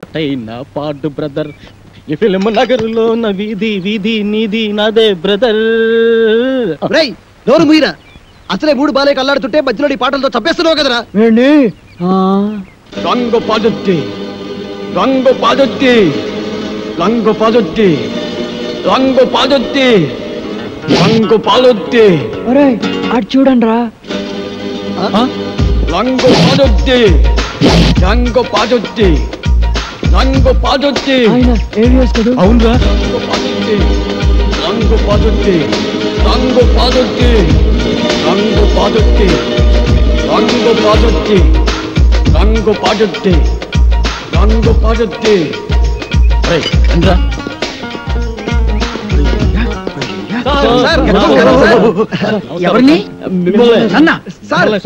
పాటైనా పాడు బ్రదర్, ఈ ఫిల్మ్ నగరులో ఉన్న వీధి వీధి నీది నాదే బ్రదర్. రేయ్ నోరు ముయిరా, అసలే మూడు బాలే కల్లాడుతుంటే మధ్యలో నీ పాటలతో చంపేస్తున్నావు కదరా. రంగు పాదొత్తి రంగు పాదొత్తి రంగు పాదొత్తి రంగు పాదొత్తి రంగు పాదొత్తి. అటు చూడండి రా. రంగు పాదొత్తి రంగు పాదొత్తి రంగు పాదొత్తి. అవునరా, రంగు పాదొత్తి రంగు పాదొత్తి రంగు పాదొత్తి రంగు పాదొత్తి రంగు పాదొత్తి రంగు పాదొత్తి. ఎవరిని?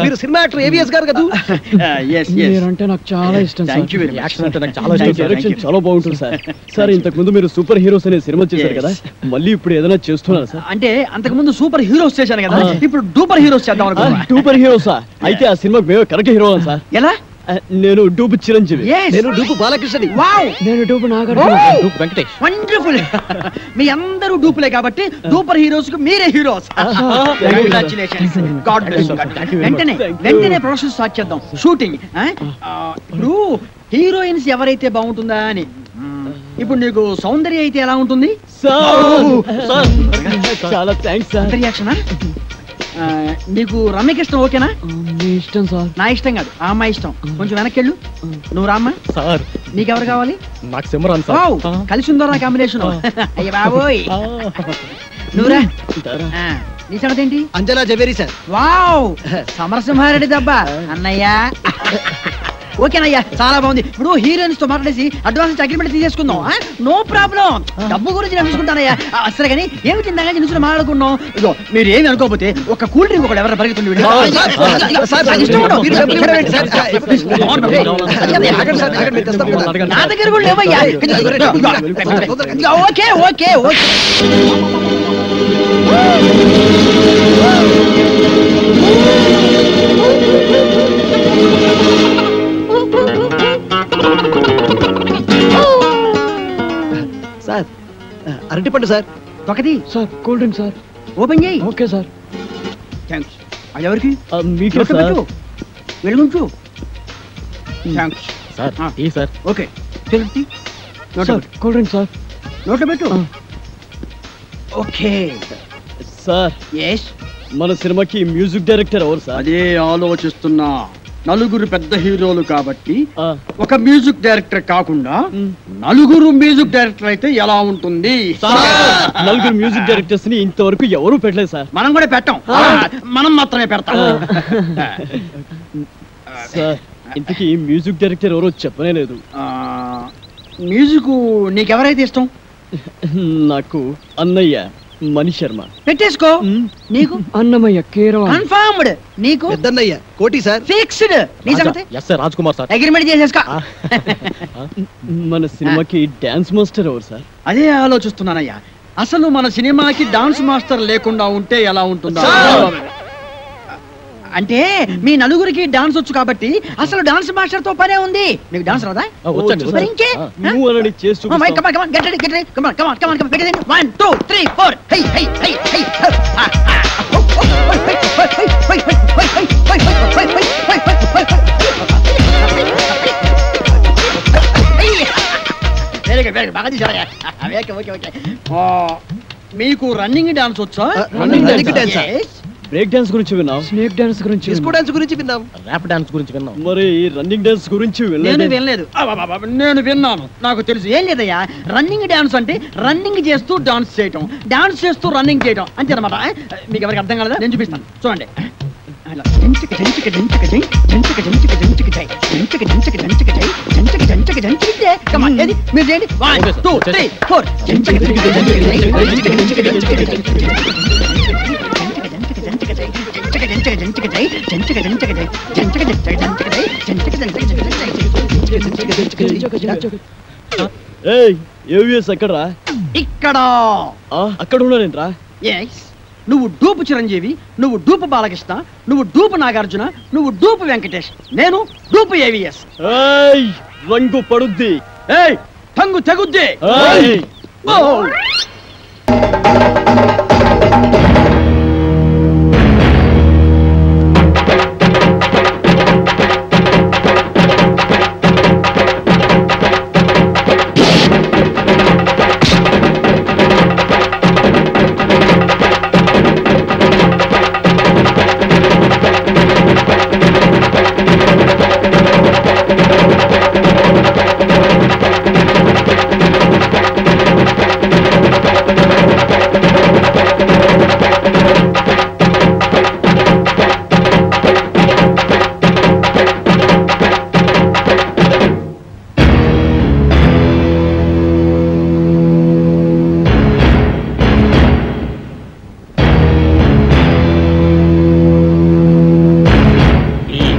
మీరు సినిమా యాక్టర్ ఏవిఎస్ గారు కదా? మీరంటే నాకు చాలా ఇష్టం. యాక్షన్ అంటే నాకు చాలా ఇష్టం. డైరెక్షన్ చాలా బాగుంటుంది సార్. సార్ ఇంతకు ముందు మీరు సూపర్ హీరోస్ అనే సినిమా చేశారు కదా, మళ్ళీ ఇప్పుడు ఏదైనా చేస్తున్నారు సార్? అంటే అంతకు ముందు సూపర్ హీరోస్ చేశాను కదా, ఇప్పుడు డూపర్ హీరోస్ చేద్దాం అనుకున్నా. డూపర్ హీరోసా? అయితే ఆ సినిమాకి మేము కరెక్ట్ హీరో సార్. ఎలా? నేను డూపు చిరంజీవి. నేను డూపు బాలకృష్ణ. నేను dupe Nagarjuna. Dupe Venkatesh. Wonderful. మీ అందరూ డూపులే కాబట్టి డూపర్ హీరోస్ కు మీరే హీరోస్. కంగ్రాచులేషన్స్. God bless. వెంటనే ప్రొడక్షన్ స్టార్ట్ చేద్దాం, షూటింగ్. ఇప్పుడు హీరోయిన్స్ ఎవరైతే బాగుంటుందా అని. ఇప్పుడు నీకు సౌందర్య అయితే ఎలా ఉంటుంది? చాలా థ్యాంక్స్ సార్. రియాక్షనా? నీకు రమ్యకృష్ణ ఓకేనా? మీ ఇష్టం సార్. నా ఇష్టం కాదు, ఆ అమ్మాయి ఇష్టం. కొంచెం వెనక్కెళ్ళు. నువ్వు రామ్మా. సార్ నీకెవరు కావాలి? నాకు సిమరాన్ సార్. కలిసి ఉందో నా కాంబినేషన్. అయ్య బాబోయ్. నువ్వురా. నీ సంగతి ఏంటి? అంజనా జవేరి సార్. వావ్, సమరసింహారెడ్డి దబ్బా అన్నయ్య. ఓకేనయ్యా, చాలా బాగుంది. ఇప్పుడు హీరోయిన్స్ తో మాట్లాడేసి అడ్వాన్స్ అగ్రిమెంట్ తీసేసుకుందాం. No problem. డబ్బు గురించి నేను చూసుకుంటానయ్యా. సరే కానీ ఏమి తిందాగా నిన్ను మాట్లాడుకున్నాం. ఇదో మీరు ఏమి అనుకోకపోతే ఒక కూల్ డ్రింక్ ఒకటి ఎవరైనా పరిగెత్తుంది. నా దగ్గర కూడా లేవయ్యా. Okay okay okay. సార్ అరటిపండు సార్. ఒకటి sir. Cool drink sir. Open చేయి. Okay sir. థ్యాంక్స్. అది ఎవరికి? మీకే సార్. వెలుగుంచు. Thanks sir. Tea sir. Okay. Cool drink sir. నోట్లో పెట్టు. Okay sir. ఎస్. మన సినిమాకి మ్యూజిక్ డైరెక్టర్ ఎవరు సార్? అదే ఆలోచిస్తున్నా. నలుగురు పెద్ద హీరోలు కాబట్టి ఒక మ్యూజిక్ డైరెక్టర్ కాకుండా నలుగురు మ్యూజిక్ డైరెక్టర్ అయితే ఎలా ఉంటుంది? నలుగురు మ్యూజిక్ డైరెక్టర్స్ ని ఇంతవరకు ఎవరు పెట్టలేదు సార్. మనం కూడా పెట్టాం, మనం మాత్రమే పెడతాం. సార్ ఇంతకీ మ్యూజిక్ డైరెక్టర్ ఎవరో చెప్పనే లేదు. మ్యూజిక్ నీకెవరైతే ఇష్టం? నాకు అన్నయ్య మణి శర్మ. పెట్టేసుకో. నీకు? అన్నమయ్య కీరవ. కన్ఫర్మ్డ్. నీకు? పెద్దన్నయ్య కోటి సార్. ఫిక్స్డ్. నీ సంగతి? Yes sir, Raj Kumar sir. Agreement చేసేసుకో. మన సినిమాకి డాన్స్ మాస్టర్ ఎవరు సార్? అదే ఆలోచిస్తున్నానయ్యా. అసలు మన సినిమాకి డాన్స్ మాస్టర్ లేకుండా ఉంటే ఎలా ఉంటుందా? అంటే మీ నలుగురికి డాన్స్ వచ్చు కాబట్టి అసలు డాన్స్ మాస్టర్ తో పనే ఉంది. నీకు డాన్స్ రాదా? మరి ఇంకే నువ్వు అలాని చేస్తూ. Come on come on get ready get ready. Come on come on come on get ready. 1 2 3 4. Hi hi hi hi. Very good very good. బాగా తీశారా? Okay okay okay. మీకు రన్నింగ్ డాన్స్ వచ్చా? Running dance. బ్రేక్ డాన్స్ గురించి విన్నాం. Snake dance గురించి, disco dance గురించి విన్నాం. Rap dance గురించి విన్నాం. మరి రన్నింగ్ డాన్స్ గురించి నేను వినలేదు. నేను విన్నాను, నాకు తెలుసు. ఏం లేదయ్యా, రన్నింగ్ డాన్స్ అంటే రన్నింగ్ చేస్తూ డాన్స్ చేయటం, డాన్స్ చేస్తూ రన్నింగ్ చేయటం అంతే అనమాట. మీకు ఎవరికి అర్థం కాలేదా? నేను చూపిస్తాను చూడండి. మీరు చేయండి. 1 2 3 4. ఎక్కడరా? ఇక్కడ. అక్కడ ఉన్నానేంట్రా? నువ్వు డూపు చిరంజీవి, నువ్వు డూపు బాలకృష్ణ, నువ్వు డూపు నాగార్జున, నువ్వు డూపు వెంకటేష్, నేను డూపు ఏవిఎస్. రంగు పడుద్ది, టంగు తెగుద్ది.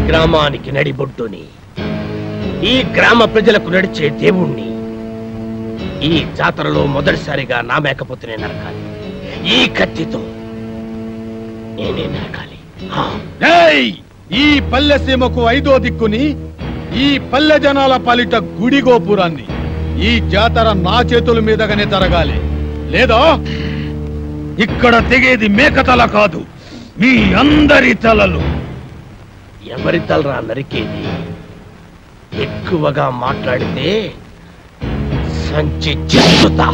గ్రామానికి నడిబొడ్డుని, ఈ గ్రామ ప్రజలకు నడిచే దేవుణ్ణి ఈ జాతరలో మొదటిసారిగా నా మేకపోతునే నరకాలి. ఈ కత్తితో నేనే నరకాలి. ఈ పల్లె సీమకు 5వ దిక్కుని, ఈ పల్లె జనాల పాలిట గుడి గోపురాన్ని ఈ జాతర నా చేతుల మీదగానే జరగాలి. లేదా ఇక్కడ తెగేది మేకతల కాదు, మీ అందరి తలలు. ఎవరి తలరా నరికేది? ఎక్కువగా మాట్లాడితే సంచి చెత్తుతా.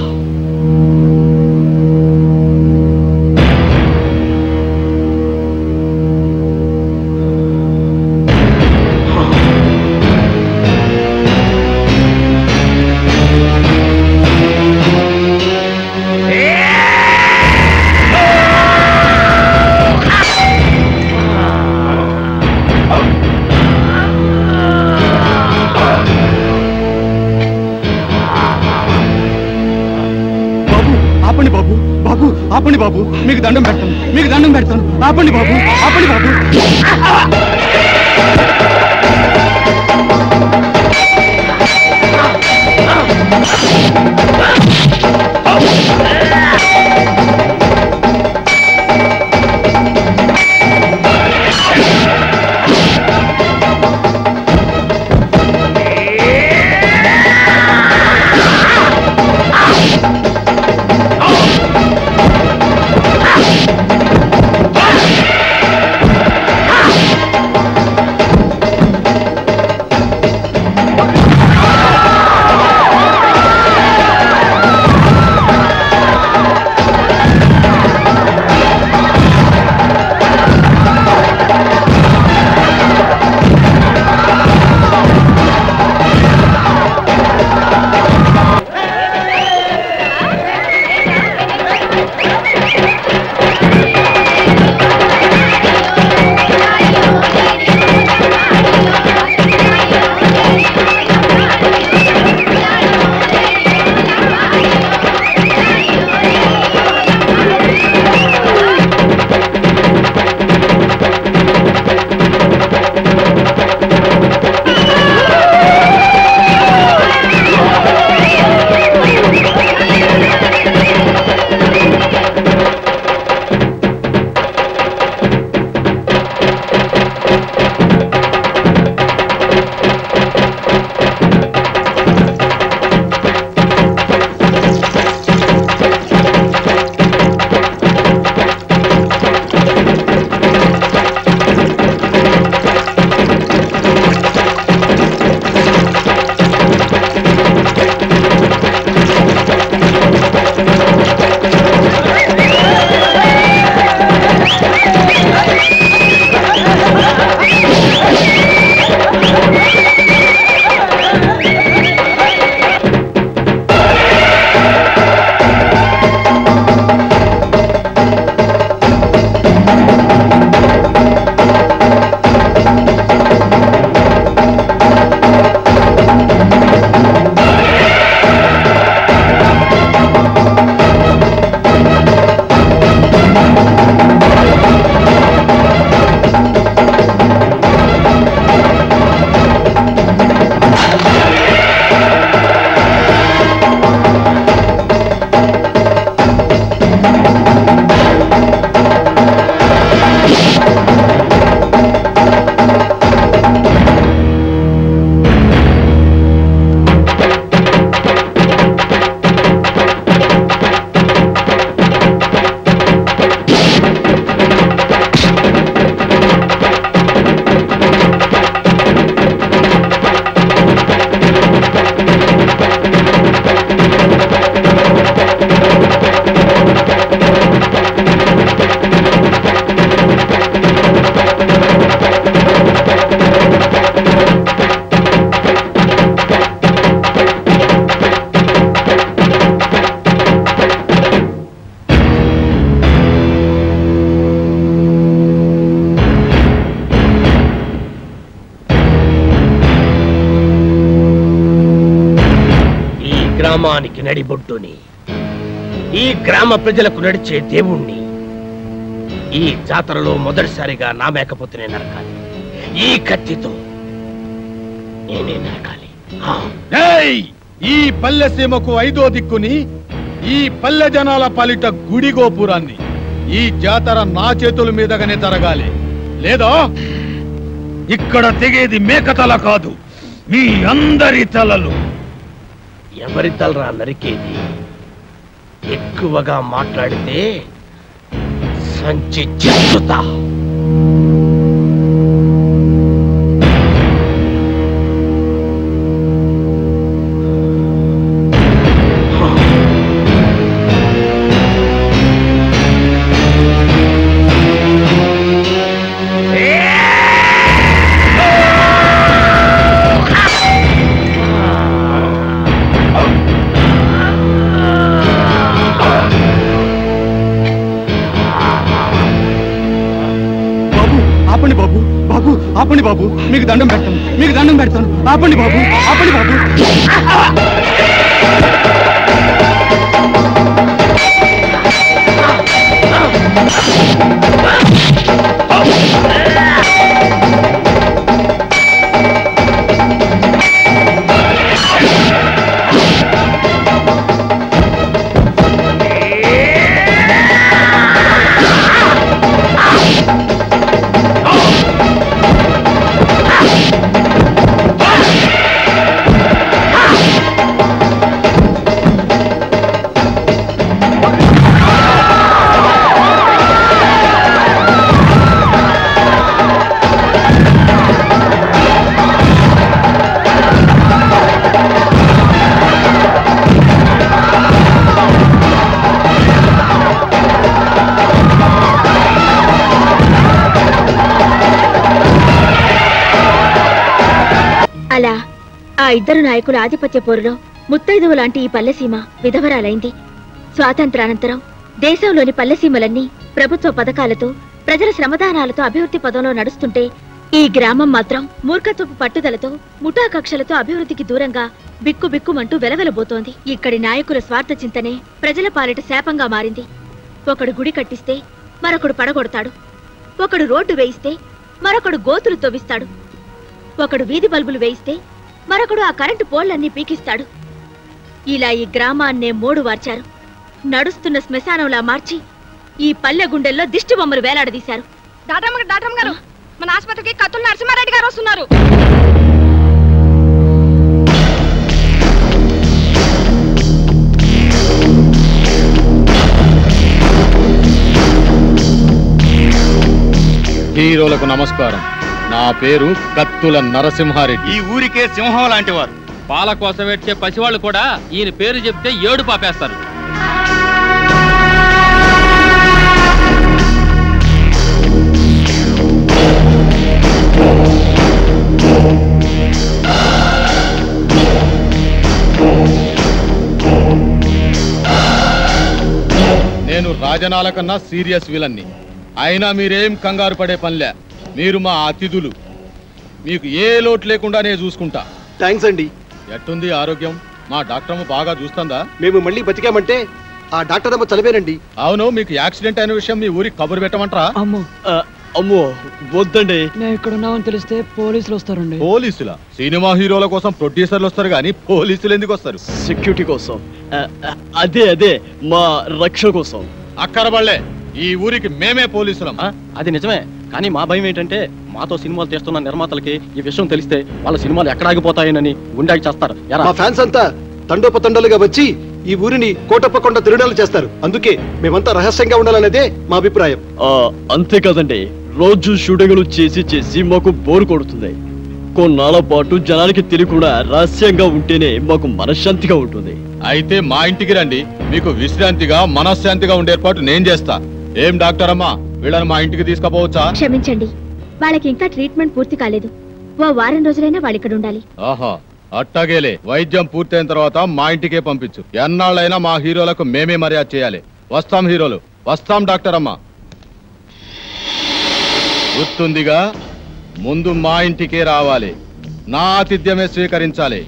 ఆపండి బాబు, మీకు దండం పెడతాను, మీకు దండం పెడతాను. ఆపండి బాబు, ఆపండి బాబు. గ్రామానికి నడిబొడ్డుని, ఈ గ్రామ ప్రజలకు నడిచే దేవుణ్ణి ఈ జాతరలో మొదటిసారిగా నా మేకపోతేనే నరకాలి. ఈ కత్తితో నేనే నరకాలి. ఈ పల్లె సీమకు 5వ దిక్కుని, ఈ పల్లె జనాల పాలిట గుడి గోపురాన్ని ఈ జాతర నా చేతుల మీదగానే జరగాలి. లేదా ఇక్కడ తెగేది మేకతల కాదు, మీ అందరి తలలు. ఎవరి తలరా నరికేది? ఎక్కువగా మాట్లాడితే సంచి చెత్తుతా. ఆపండి బాబు, మీకు దండం పెడతాను, మీకు దండం పెడతాను. ఆపండి బాబు, ఆపండి బాబు. అలా ఆ ఇద్దరు నాయకుల ఆధిపత్య పోరులో ముత్తైదువు లాంటి ఈ పల్లెసీమ విధవరాలైంది. స్వాతంత్రానంతరం దేశంలోని పల్లెసీమలన్నీ ప్రభుత్వ పథకాలతో, ప్రజల శ్రమదానాలతో అభివృద్ధి పదంలో నడుస్తుంటే ఈ గ్రామం మాత్రం మూర్ఖత్వపు పట్టుదలతో, ముఠా కక్షలతో అభివృద్ధికి దూరంగా బిక్కుబిక్కుమంటూ వెలవెలబోతోంది. ఇక్కడి నాయకుల స్వార్థ చింతనే ప్రజల పాలిట శాపంగా మారింది. ఒకడు గుడి కట్టిస్తే మరొకడు పడగొడతాడు, ఒకడు రోడ్డు వేయిస్తే మరొకడు గోతులు తవ్విస్తాడు, ఒకడు వీధి బల్బులు వేయిస్తే మరొకడు ఆ కరెంటు పోళ్లన్నీ పీకిస్తాడు. ఇలా ఈ గ్రామాన్నే మోడు వార్చారు. నడుస్తున్న శ్మశానంలా మార్చి ఈ పల్లె గుండెల్లో దిష్టి బొమ్మలు వేలాడదీశారు. డాక్టర్ గారు, మన ఆసుపత్రికి కత్తుల నరసింహారెడ్డి గారు వస్తున్నారు. హీరోలకు నమస్కారం. నా పేరు కత్తుల నరసింహారెడ్డి. ఈ ఊరికే సింహం లాంటి వారు. పాల కోసం వచ్చే పసివాళ్ళు కూడా ఈయన పేరు చెప్తే ఏడు పాపేస్తారు. నేను రాజనాల కన్నా సీరియస్ విలన్ని. అయినా మీరేం కంగారు పడే పనిలే. మీరు మా అతిథులు, మీకు ఏ లోటు లేకుండా నేను చూసుకుంటా. థ్యాంక్స్ అండి. ఎట్టుంది ఆరోగ్యం? మా డాక్టర్ బాగా చూస్తుందా? మేము మళ్ళీ బతికామంటే ఆ డాక్టర్ అమ్మ చదివేనండి. అవును, మీకు యాక్సిడెంట్ అయిన విషయం మీ ఊరికి కబురు పెట్టమంటారా? అమ్మో వద్దండి, నేను ఇక్కడ ఉన్నామని తెలిస్తే పోలీసులు వస్తారండి. పోలీసులా? సినిమా హీరోల కోసం ప్రొడ్యూసర్లు వస్తారు కానీ పోలీసులు ఎందుకు వస్తారు? సెక్యూరిటీ కోసం. అదే మా రక్ష కోసం. అక్కరబళ్ళే, ఈ ఊరికి మేమే పోలీసులం. అది నిజమే, కానీ మా భయం ఏంటంటే మాతో సినిమాలు తీస్తున్న నిర్మాతలకి ఈ విషయం తెలిస్తే వాళ్ళ సినిమాలు ఎక్కడ ఆగిపోతాయని గుండాకి చేస్తారు. మా ఫ్యాన్స్ అంతా తండోపతండాలుగా వచ్చి ఈ ఊరిని కోటప్పకొండ తిరునాలు చేస్తారు. అందుకే మేమంతా రహస్యంగా ఉండాలనేదే మా అభిప్రాయం. అంతే కదండి, రోజు షూటింగ్లు చేసి మాకు బోరు కొడుతుంది. కొన్నాళ్ళ పాటు జనానికి తెలియకుండా రహస్యంగా ఉంటేనే మాకు మనశ్శాంతిగా ఉంటుంది. అయితే మా ఇంటికి రండి, మీకు విశ్రాంతిగా మనశ్శాంతిగా ఉండే ఏర్పాటు నేను చేస్తా. ఏం డాక్టర్ అమ్మా, వీళ్ళని మా ఇంటికి తీసుకుపోవచ్చా? క్షమించండి, వాళ్ళకి ఇంకా ట్రీట్మెంట్ పూర్తి కాలేదు. ఓ వారం రోజులైనా వాళ్ళు ఇక్కడ ఉండాలి. ఆహా, అట్టాగేలే. వైద్యం పూర్తయిన తర్వాత మా ఇంటికే పంపించు. ఎన్నాళ్ళైనా మా హీరోలకు మేమే మర్యాద చేయాలి. వస్తాం హీరోలు, వస్తాం డాక్టర్ అమ్మా. గుర్తుందిగా, ముందు మా ఇంటికే రావాలి, నా ఆతిథ్యమే స్వీకరించాలి.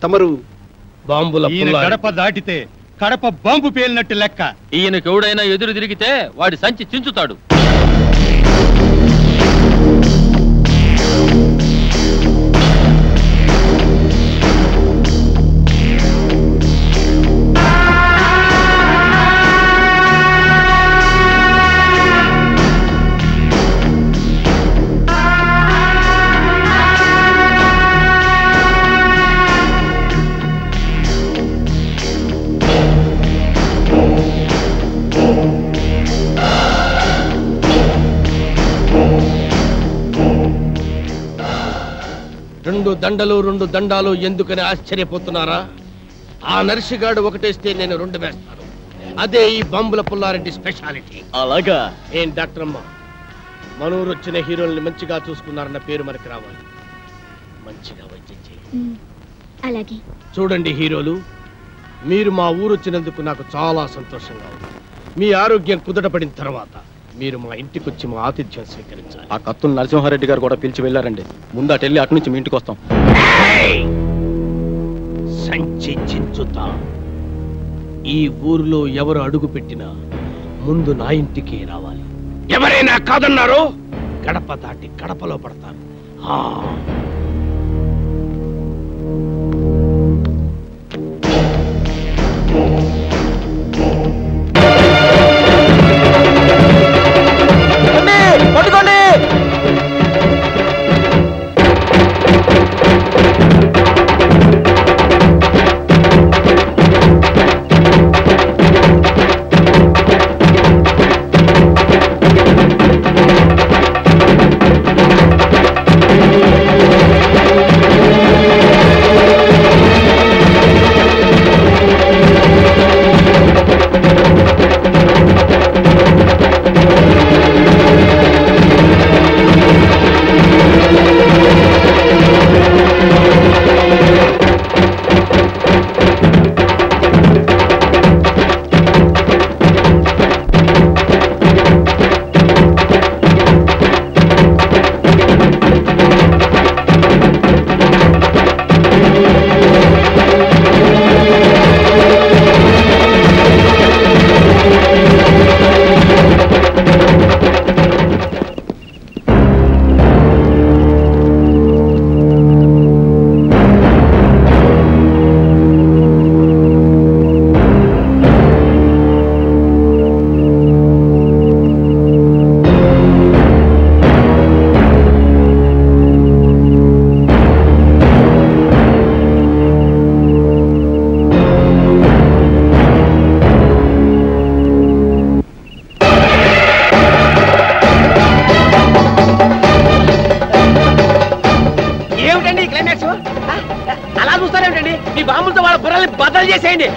తమరు బాంబుల గడప దాటితే కడప బాంబు పేలినట్టు లెక్క. ఈయనకు ఎవడైనా ఎదురు తిరిగితే వాడి సంచి చించుతాడు. రెండు దండాలు ఎందుకని ఆశ్చర్యపోతున్నారా? ఆ నర్సిగాడు ఒకటేస్తే నేను 2 వేస్తాను. అదే ఈ బాంబుల పుల్లారెడ్డి స్పెషాలిటీ. అలాగా? ఏం డాక్టర్ అమ్మ, మనూరు వచ్చిన హీరోల్ని మంచిగా చూసుకున్నారన్న పేరు మనకి రావాలి. మంచిగా వైద్యం చేయండి. అలాగే. చూడండి హీరోలు, మీరు మా ఊరు వచ్చినందుకు నాకు చాలా సంతోషంగా ఉంది. మీ ఆరోగ్యం కుదటపడిన తర్వాత మీరు మా ఇంటికి వచ్చి మా ఆతిథ్యం స్వీకరించాలి. ఆ కత్తులు నరసింహారెడ్డి గారు కూడా పిలిచి వెళ్ళారండి. ముందు అటు వెళ్ళి అటు నుంచి మీ ఇంటికి వస్తాం. సంచి చించుతా. ఈ ఊర్లో ఎవరు అడుగు పెట్టినా ముందు నా ఇంటికి రావాలి. ఎవరైనా కాదన్నారో గడప దాటి గడపలో పడతారు. పట్టుకోండి. అలా చూస్తారేమిటండి? మీ బాంబులతో వాళ్ళ బుర్రల్ని బద్దలు చేసేయండి.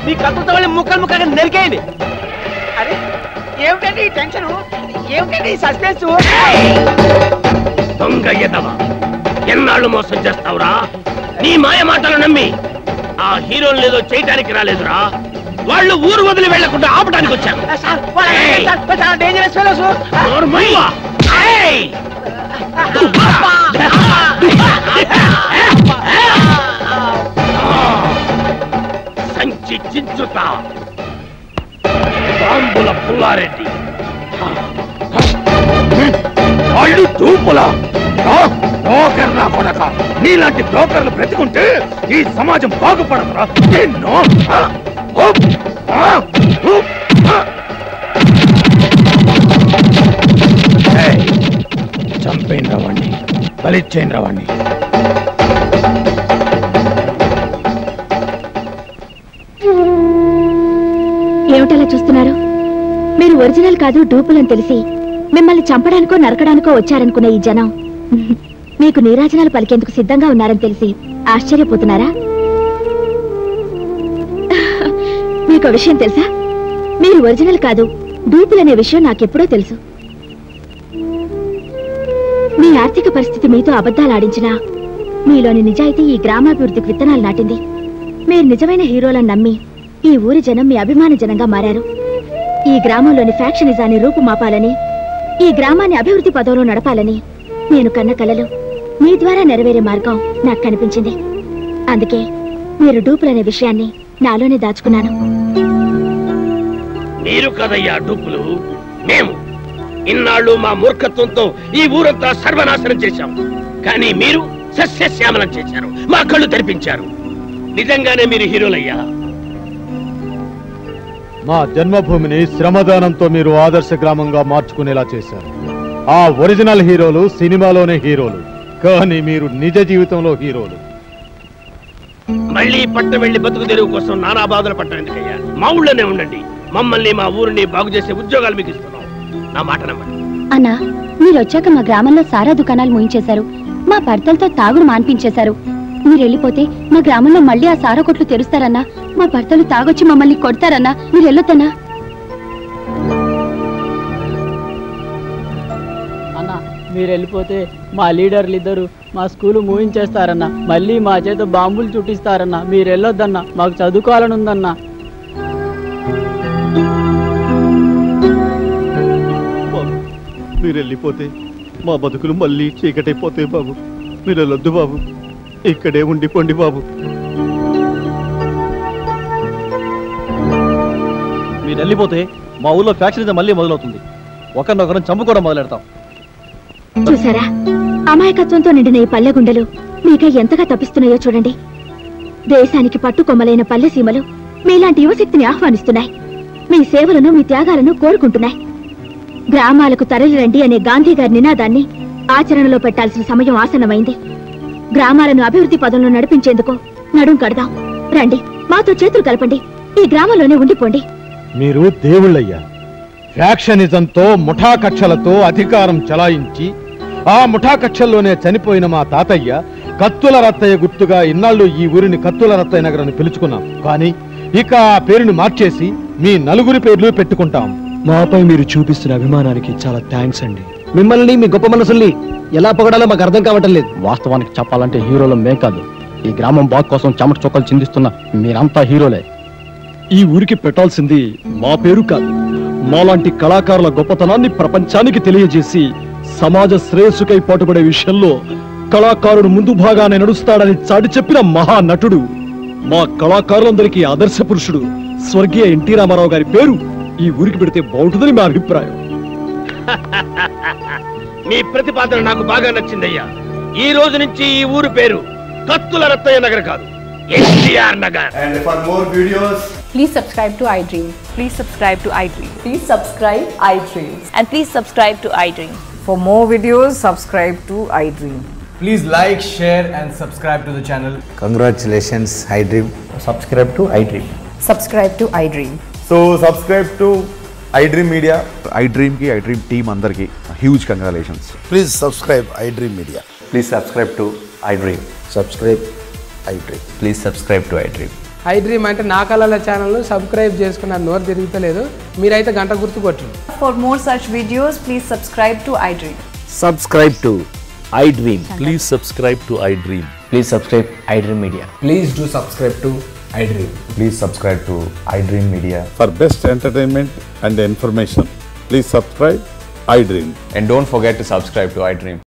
మీ కత్తులతో వాళ్ళని ముక్కలు ముక్కలుగా నరికేయండి. అరే ఏమిటండి ఈ టెన్షన్? ఏమిటండి ఈ సస్పెన్స్? దొంగ ఎదవ, ఎన్నాళ్ళు మోసం చేస్తావురా? నీ మాయ మాటలు నమ్మి ఆ హీరోలు ఏదో చేయడానికి రాలేదురా. వాళ్ళు ఊరు వదిలి వెళ్లకుండా ఆపడానికి వచ్చారు. Dangerous fellows. సంచి చించుతా. బాంబుల పుల్లారెడ్డి వాళ్ళు చూపులా బ్రోకర్లా కొడక. నీలాంటి బ్రోకర్లు బ్రతికుంటే ఈ సమాజం బాగుపడదురా. ఎన్నో చంపేం రావండి, బలిచ్చేం రావండి. ఏమిటలా చూస్తున్నారు? మీరు ఒరిజినల్ కాదు డూపులని తెలిసి మిమ్మల్ని చంపడానికో నరకడానికో వచ్చారనుకున్న ఈ జనం మీకు నీరాజనాలు పలికేందుకు సిద్ధంగా ఉన్నారని తెలిసి ఆశ్చర్యపోతున్నారా? మీకు విషయం తెలుసా? మీరు ఒరిజినల్ కాదు డూపులనే విషయం నాకెప్పుడో తెలుసు. మీ ఆర్థిక పరిస్థితి మీతో అబద్ధాలాడించినా మీలోని నిజాయితీ ఈ గ్రామాభివృద్ధికి విత్తనాలు నాటింది. మీరు నిజమైన హీరోలను నమ్మి ఈ ఊరి జనం మీ అభిమాన జనంగా మారారు. ఈ గ్రామంలోని ఫ్యాక్షనిజాన్ని రూపుమాపాలని, ఈ గ్రామాన్ని అభివృద్ధి పదంలో నడపాలని నేను కన్న కలలు మీ ద్వారా నెరవేరే మార్గం నాకు కనిపించింది. అందుకే మీరు డూపులనే విషయాన్ని నాలోనే దాచుకున్నాను. మీరు కదయ్యా డూపులు, మేము ఇన్నాళ్ళు మా మూర్ఖత్వంతో ఈ ఊరంతా సర్వనాశనం చేశాం. కానీ మీరు సస్యశ్యామలం చేశారు, మా కళ్ళు తెరిపించారు. నిజంగానే మీరు హీరోలయ్యా. మా జన్మభూమిని శ్రమదానంతో మీరు ఆదర్శ గ్రామంగా మార్చుకునేలా చేశారు. ఆ ఒరిజినల్ హీరోలు సినిమాలోనే హీరోలు, కానీ మీరు నిజ జీవితంలో హీరోలు. మళ్ళీ పట్నం వెళ్లి బతుకు తెరువు కోసం నానా బాధలు పట్టడం ఎందుకయ్యా? మా ఊళ్ళోనే ఉండండి. మమ్మల్ని మా ఊరిని బాగు చేసే ఉద్యోగాలు మీకు ఇస్తున్నాం. నా మాట నమ్మండి. అన్నా, మీరు వచ్చాక మా గ్రామంలో సారా దుకాణాలు మూయించేశారు, మా భర్తలతో తాగుడు మాన్పించేశారు. మీరు వెళ్ళిపోతే మా గ్రామంలో మళ్ళీ ఆ సారా కొట్లు తెరుస్తారన్నా, మా భర్తలు తాగొచ్చి మమ్మల్ని కొడతారన్నా. మీరు వెళ్ళొద్దన్నా. అన్నా, మీరు వెళ్ళిపోతే మా లీడర్లు ఇద్దరు మా స్కూలు మూయించేస్తారన్నా, మళ్ళీ మా చేత బాంబులు చుట్టిస్తారన్నా. మీరు వెళ్ళొద్దన్నా, మాకు చదువుకోవాలని ఉందన్నా. మీరు వెళ్ళిపోతే మా బతుకులు మళ్ళీ చీకటైపోతాయి బాబు. మీరు వెళ్ళొద్దు బాబు, ఇక్కడే ఉండిపోండి బాబు. మీరు వెళ్ళిపోతే మా ఊళ్ళో ఫ్యాక్షన్ మళ్ళీ మొదలవుతుంది. ఒకరినొకరం చంపుకోవడం మొదలెడతాం. చూసారా, అమాయకత్వంతో నిండిన ఈ పల్లె గుండెలు మీకై ఎంతగా తప్పిస్తున్నాయో చూడండి. దేశానికి పట్టుకొమ్మలైన పల్లె సీమలు మీలాంటి యువశక్తిని ఆహ్వానిస్తున్నాయి. మీ సేవలను, మీ త్యాగాలను కోరుకుంటున్నాయి. గ్రామాలకు తరలిరండి అనే గాంధీ గారి నినాదాన్ని ఆచరణలో పెట్టాల్సిన సమయం ఆసన్నమైంది. గ్రామాలను అభివృద్ధి పదంలో నడిపించేందుకు నడుం కడదాం. రండి, మాతో చేతులు కలపండి, ఈ గ్రామంలోనే ఉండిపోండి. మీరు దేవుళ్ళయ్యా. ఫ్యాక్షనిజంతో ముఠా కక్షలతో అధికారం చలాయించి ఆ ముఠా కక్షల్లోనే చనిపోయిన మా తాతయ్య కత్తుల రత్తయ్య గుర్తుగా ఇన్నాళ్ళు ఈ ఊరిని కత్తుల రత్తయ్య నగర్ అని పిలుచుకున్నాం. కానీ ఇక ఆ పేరుని మార్చేసి మీ నలుగురి పేర్లు పెట్టుకుంటాం. మాపై మీరు చూపిస్తున్న అభిమానానికి చాలా థ్యాంక్స్ అండి. మిమ్మల్ని, మీ గొప్ప మనసుల్ని ఎలా పొగడాలో మాకు అర్థం కావటం లేదు. వాస్తవానికి చెప్పాలంటే హీరోలు మేం కాదు, ఈ గ్రామం బాగు కోసం చెమట చొక్కలు చిందిస్తున్న మీరంతా హీరోలే. ఈ ఊరికి పెట్టాల్సింది మా పేరు కాదు, మాలాంటి కళాకారుల గొప్పతనాన్ని ప్రపంచానికి తెలియజేసి సమాజ శ్రేయస్సుకై పాటుపడే విషయంలో కళాకారుడు ముందు భాగానే నడుస్తాడని చాటి చెప్పిన మహానటుడు, మా కళాకారులందరికీ ఆదర్శ పురుషుడు స్వర్గీయ ఎన్టీ రామారావు గారి పేరు ఈ ఊరికి పెడితే బాగుంటుందని మా అభిప్రాయం. మీ ప్రతిపాదన నాకు బాగా నచ్చిందయ్యా. ఈ రోజు నుంచి ఈ ఊరు పేరు కత్తుల రత్తయ్య నగర్ కాదు, NTR Nagar. And for more videos, please subscribe to iDream. Please subscribe to iDream. Please subscribe iDream. And please subscribe to iDream. For more videos, subscribe to iDream. please like, share and subscribe to the channel. Congratulations, iDream. Subscribe to iDream. Subscribe to iDream. So subscribe to iDream Media. iDream ki iDream team andarki huge congratulations. Please subscribe iDream Media. Please subscribe to iDream. Subscribe iDream. Please subscribe to iDream. iDream అంటే నా కళల channel subscribe చేసుకున్న నోరు తిరుగుతలేదు, మీరైతే గంట గుర్తు కొట్టండి. For more such videos, please subscribe to iDream. Subscribe to iDream. Please subscribe to iDream. Please subscribe iDream Media. Please do subscribe to iDream. Please subscribe to iDream Media. For best entertainment and information, please subscribe iDream. And don't forget to subscribe to iDream.